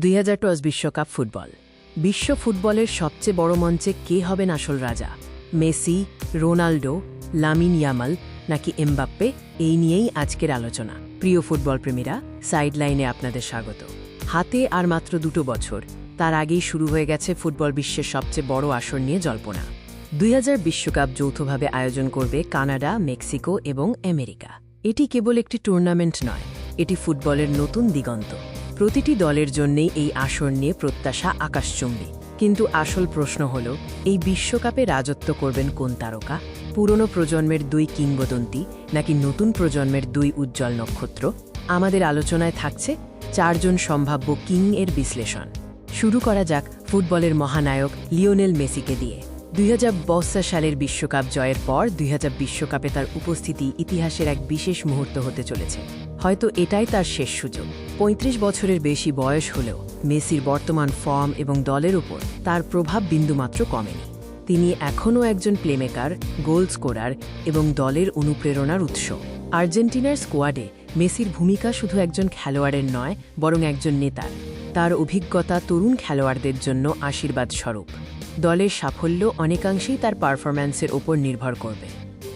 2010 বিশ্বকাপ ফুটবল। বিশ্ব ফুটবলের সবচেয়ে বড় মঞ্চে কে হবেন আসল রাজা? মেসি, রোনাল্ডো, লামিন ইয়ামাল নাকি এমবাপ্পে? এই নিয়েই আজকের আলোচনা। প্রিয় ফুটবল প্রেমীরা, সাইডলাইনে আপনাদের স্বাগত। হাতে আর মাত্র 2 বছর, তার আগেই শুরু হয়ে গেছে ফুটবল বিশ্বের সবচেয়ে বড় আসর নিয়ে জল্পনা। 2000 বিশ্বকাপ যৌথভাবে আয়োজন করবে কানাডা, মেক্সিকো এবং আমেরিকা। এটি কেবল একটি টুর্নামেন্ট নয়, এটি ফুটবলের নতুন দিগন্ত। প্রতিটি দলের জন্যেই এই আসর নিয়ে প্রত্যাশা আকাশচুম্বী। কিন্তু আসল প্রশ্ন হল, এই বিশ্বকাপে রাজত্ব করবেন কোন তারকা? পুরনো প্রজন্মের 2 কিংবদন্তি নাকি নতুন প্রজন্মের 2 উজ্জ্বল নক্ষত্র? আমাদের আলোচনায় থাকছে 4 জন সম্ভাব্য কিং এর বিশ্লেষণ। শুরু করা যাক ফুটবলের মহানায়ক লিওনেল মেসিকে দিয়ে। 2022 সালের বিশ্বকাপ জয়ের পর 2000 বিশ্বকাপে তার উপস্থিতি ইতিহাসের এক বিশেষ মুহূর্ত হতে চলেছে। হয়তো এটাই তার শেষ সুযোগ। 35 বছরের বেশি বয়স হলেও মেসির বর্তমান ফর্ম এবং দলের উপর তার প্রভাব বিন্দুমাত্র কমেনি। তিনি এখনও একজন প্লেমেকার, গোল স্কোরার এবং দলের অনুপ্রেরণার উৎস। আর্জেন্টিনার স্কোয়াডে মেসির ভূমিকা শুধু একজন খেলোয়াড়ের নয়, বরং একজন নেতার। তার অভিজ্ঞতা তরুণ খেলোয়াড়দের জন্য আশীর্বাদ স্বরূপ। দলের সাফল্য অনেকাংশেই তার পারফরম্যান্সের ওপর নির্ভর করবে।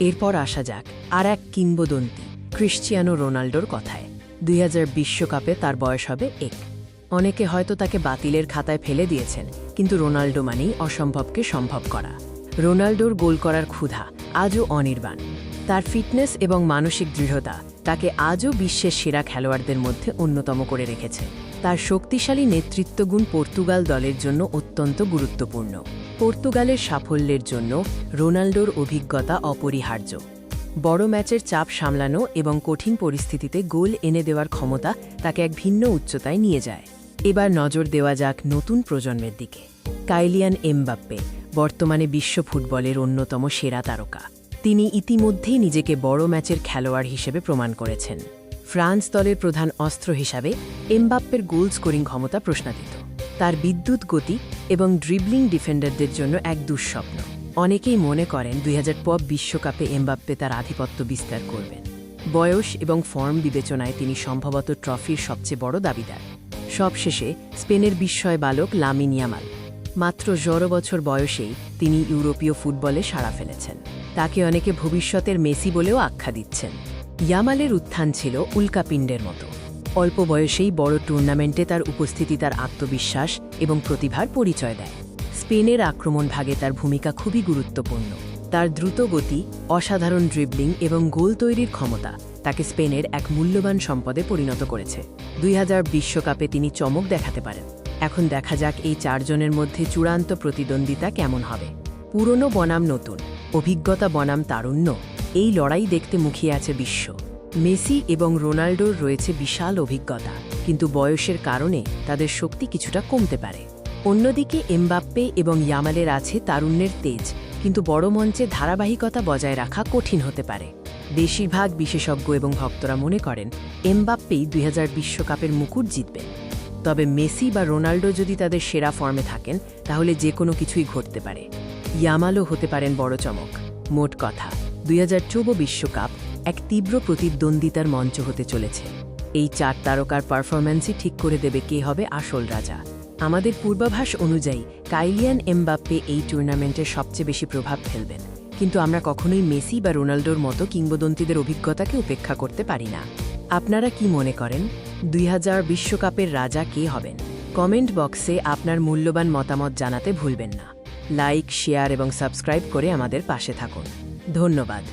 এরপর আসা যাক আর এক কিংবদন্তি, ক্রিশ্চিয়ানো রোনাল্ডোর কথায়। 2000 বিশ্বকাপে তার বয়স হবে 1। অনেকে হয়তো তাকে বাতিলের খাতায় ফেলে দিয়েছেন, কিন্তু রোনাল্ডো মানেই অসম্ভবকে সম্ভব করা। রোনাল্ডোর গোল করার ক্ষুধা আজও অনির্বাণ। তার ফিটনেস এবং মানসিক দৃঢ়তা তাকে আজও বিশ্বের সেরা খেলোয়াড়দের মধ্যে অন্যতম করে রেখেছে। তার শক্তিশালী নেতৃত্বগুণ পর্তুগাল দলের জন্য অত্যন্ত গুরুত্বপূর্ণ। পর্তুগালের সাফল্যের জন্য রোনাল্ডোর অভিজ্ঞতা অপরিহার্য। বড় ম্যাচের চাপ সামলানো এবং কঠিন পরিস্থিতিতে গোল এনে দেওয়ার ক্ষমতা তাকে এক ভিন্ন উচ্চতায় নিয়ে যায়। এবার নজর দেওয়া যাক নতুন প্রজন্মের দিকে। কাইলিয়ান এমবাপ্পে বর্তমানে বিশ্ব ফুটবলের অন্যতম সেরা তারকা। তিনি ইতিমধ্যেই নিজেকে বড় ম্যাচের খেলোয়াড় হিসেবে প্রমাণ করেছেন। ফ্রান্স দলের প্রধান অস্ত্র হিসাবে এমবাপ্পের গোল স্কোরিং ক্ষমতা প্রশ্নাতীত। তার বিদ্যুৎ গতি এবং ড্রিবলিং ডিফেন্ডারদের জন্য এক দুঃস্বপ্ন। অনেকেই মনে করেন 2000 বিশ্বকাপে এমবাপ্পে তার আধিপত্য বিস্তার করবেন। বয়স এবং ফর্ম বিবেচনায় তিনি সম্ভবত ট্রফির সবচেয়ে বড় দাবিদার। সবশেষে স্পেনের বিস্ময় বালক লামিন ইয়ামাল। মাত্র 16 বছর বয়সেই তিনি ইউরোপীয় ফুটবলে সাড়া ফেলেছেন। তাকে অনেকে ভবিষ্যতের মেসি বলেও আখ্যা দিচ্ছেন। ইয়ামালের উত্থান ছিল উল্কাপিণ্ডের মতো। অল্প বয়সেই বড় টুর্নামেন্টে তার উপস্থিতি তার আত্মবিশ্বাস এবং প্রতিভার পরিচয় দেয়। স্পেনের আক্রমণ ভাগে তার ভূমিকা খুবই গুরুত্বপূর্ণ। তার দ্রুত গতি, অসাধারণ ড্রিবলিং এবং গোল তৈরির ক্ষমতা তাকে স্পেনের এক মূল্যবান সম্পদে পরিণত করেছে। 2000 বিশ্বকাপে তিনি চমক দেখাতে পারেন। এখন দেখা যাক এই 4 জনের মধ্যে চূড়ান্ত প্রতিদ্বন্দ্বিতা কেমন হবে। পুরনো বনাম নতুন, অভিজ্ঞতা বনাম তারুণ্য, এই লড়াই দেখতে মুখিয়ে আছে বিশ্ব। মেসি এবং রোনাল্ডোর রয়েছে বিশাল অভিজ্ঞতা, কিন্তু বয়সের কারণে তাদের শক্তি কিছুটা কমতে পারে। অন্যদিকে এমবাপ্পে এবং ইয়ামালের আছে তারুণ্যের তেজ, কিন্তু বড় মঞ্চে ধারাবাহিকতা বজায় রাখা কঠিন হতে পারে। বেশিরভাগ বিশেষজ্ঞ এবং ভক্তরা মনে করেন এমবাপ্পেই 2000 বিশ্বকাপের মুকুট জিতবেন। তবে মেসি বা রোনাল্ডো যদি তাদের সেরা ফর্মে থাকেন, তাহলে যে কোনো কিছুই ঘটতে পারে। ইয়ামালও হতে পারেন বড় চমক। মোট কথা, 2024 বিশ্বকাপ এক তীব্র প্রতিদ্বন্দ্বিতার মঞ্চ হতে চলেছে। এই 4 তারকার পারফরম্যান্সই ঠিক করে দেবে কে হবে আসল রাজা। আমাদের পূর্বাভাস অনুযায়ী কাইলিয়ান এমবাপ্পে এই টুর্নামেন্টের সবচেয়ে বেশি প্রভাব ফেলবেন, কিন্তু আমরা কখনোই মেসি বা রোনাল্ডোর মতো কিংবদন্তিদের অভিজ্ঞতাকে উপেক্ষা করতে পারি না। আপনারা কি মনে করেন 2000 বিশ্বকাপের রাজা কে হবেন? কমেন্ট বক্সে আপনার মূল্যবান মতামত জানাতে ভুলবেন না। লাইক, শেয়ার এবং সাবস্ক্রাইব করে আমাদের পাশে থাকুন। ধন্যবাদ।